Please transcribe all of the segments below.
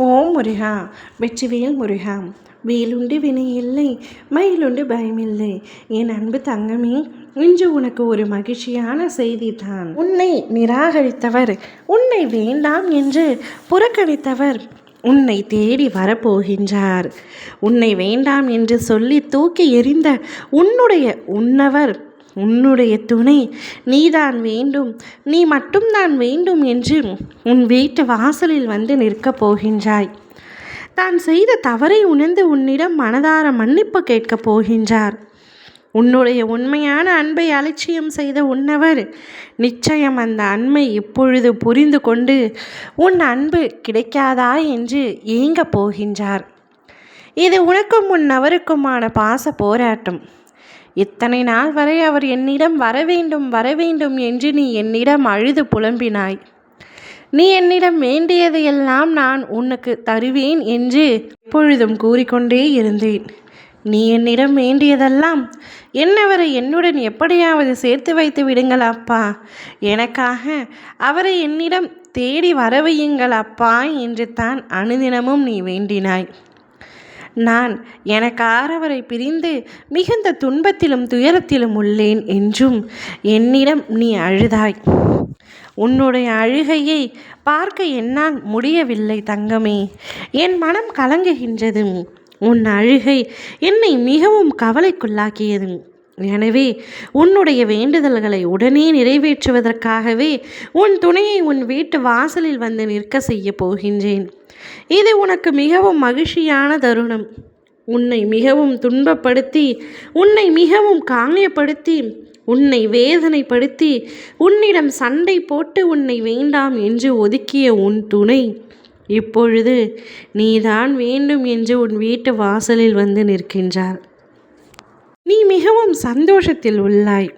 ஓம் முருகா, வெற்றிவேல் முருகா. வேலுண்டு வினை இல்லை, மயிலுண்டு பயமில்லை. என் அன்பு தங்கமே, இன்று உனக்கு ஒரு மகிழ்ச்சியான செய்தி தான். உன்னை நிராகரித்தவர், உன்னை வேண்டாம் என்று புறக்கணித்தவர் உன்னை தேடி வரப்போகின்றார். உன்னை வேண்டாம் என்று சொல்லி தூக்கி எறிந்த உன்னுடைய உன்னுடைய துணை நீதான் வேண்டும், நீ மட்டும்தான் வேண்டும் என்று உன் வீட்டு வாசலில் வந்து நிற்கப் போகின்றாய். தான் செய்த தவறை உணர்ந்து உன்னிடம் மனதார மன்னிப்பு கேட்கப் போகின்றார். உன்னுடைய உண்மையான அன்பை அலட்சியம் செய்த உன்னவர் நிச்சயம் அந்த அன்பை இப்பொழுது புரிந்து கொண்டு உன் அன்பு கிடைக்காதா என்று ஏங்கப் போகின்றார். இது உனக்கும் உன் நபருக்குமான பாச போராட்டம். இத்தனை நாள் வரை அவர் என்னிடம் வரவேண்டும் என்று நீ என்னிடம் அழுது புலம்பினாய். நீ என்னிடம் வேண்டியதையெல்லாம் நான் உனக்கு தருவேன் என்று எப்பொழுதும் கூறிக்கொண்டே இருந்தேன். நீ என்னிடம் வேண்டியதெல்லாம் என்னவரை என்னுடன் எப்படியாவது சேர்த்து வைத்து விடுங்கள் அப்பா, எனக்காக அவரை என்னிடம் தேடி வரவையுங்கள் அப்பா என்று தான் அனுதினமும் நீ வேண்டினாய். நான் எனக்காரவரை பிரிந்து மிகுந்த துன்பத்திலும் துயரத்திலும் உள்ளேன் என்றும் என்னிடம் நீ அழுதாய். உன்னுடைய அழுகையை பார்க்க என்னால் முடியவில்லை தங்கமே. என் மனம் கலங்குகின்றது. உன் அழுகை என்னை மிகவும் கவலைக்குள்ளாக்கியது. எனவே உன்னுடைய வேண்டுதல்களை உடனே நிறைவேற்றுவதற்காகவே உன் துணையை உன் வீட்டு வாசலில் வந்து நிற்க செய்ய போகின்றேன். இது உனக்கு மிகவும் மகிழ்ச்சியான தருணம். உன்னை மிகவும் துன்பப்படுத்தி, உன்னை மிகவும் காயப்படுத்தி, உன்னை வேதனைப்படுத்தி, உன்னிடம் சண்டை போட்டு உன்னை வேண்டாம் என்று ஒதுக்கிய உன் துணை இப்பொழுது நீதான் வேண்டும் என்று உன் வீட்டு வாசலில் வந்து நிற்கின்றார். நீ மிகவும் சந்தோஷத்தில் உள்ளாய்.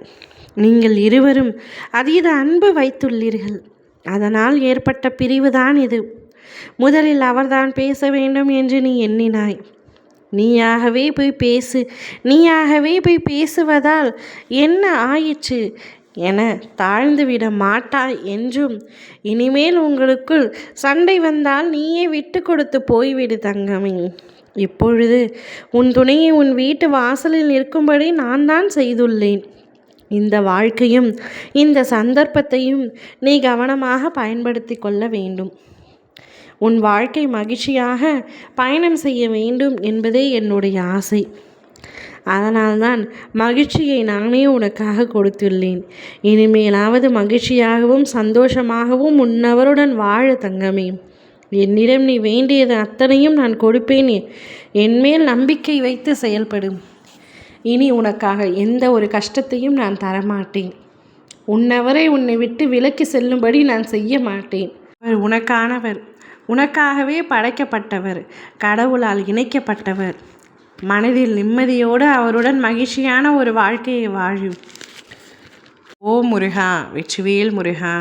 நீங்கள் இருவரும் அதீத அன்பு வைத்துள்ளீர்கள். அதனால் ஏற்பட்ட பிரிவுதான் இது. முதலில் அவர்தான் பேச வேண்டும் என்று நீ எண்ணினாய். நீயாகவே போய் பேசுவதால் என்ன ஆயிற்று என தாழ்ந்துவிட மாட்டாய் என்றும், இனிமேல் உங்களுக்குள் சண்டை வந்தால் நீயே விட்டு கொடுத்து போய்விடு தங்கமே. இப்பொழுது உன் துணையை உன் வீட்டு வாசலில் நிற்கும்படி நான் தான் செய்துள்ளேன். இந்த வாழ்க்கையும் இந்த சந்தர்ப்பத்தையும் நீ கவனமாக பயன்படுத்தி கொள்ள வேண்டும். உன் வாழ்க்கை மகிழ்ச்சியாக பயணம் செய்ய வேண்டும் என்பதே என்னுடைய ஆசை. அதனால்தான் மகிழ்ச்சியை நானே உனக்காக கொடுத்துள்ளேன். இனிமேலாவது மகிழ்ச்சியாகவும் சந்தோஷமாகவும் உன்னவருடன் வாழ தங்கமே. என்னிடம் நீ வேண்டியது அத்தனையும் நான் கொடுப்பேன். என்மேல் நம்பிக்கை வைத்து செயல்படும். இனி உனக்காக எந்த ஒரு கஷ்டத்தையும் நான் தரமாட்டேன். உன்னவரை உன்னை விட்டு விலக்கி செல்லும்படி நான் செய்ய மாட்டேன். அவர் உனக்கானவர், உனக்காகவே படைக்கப்பட்டவர், கடவுளால் இணைக்கப்பட்டவர். மனதில் நிம்மதியோடு அவருடன் மகிழ்ச்சியான ஒரு வாழ்க்கையை வாழும். ஓ முருகா, வெற்றிவேல் முருகா.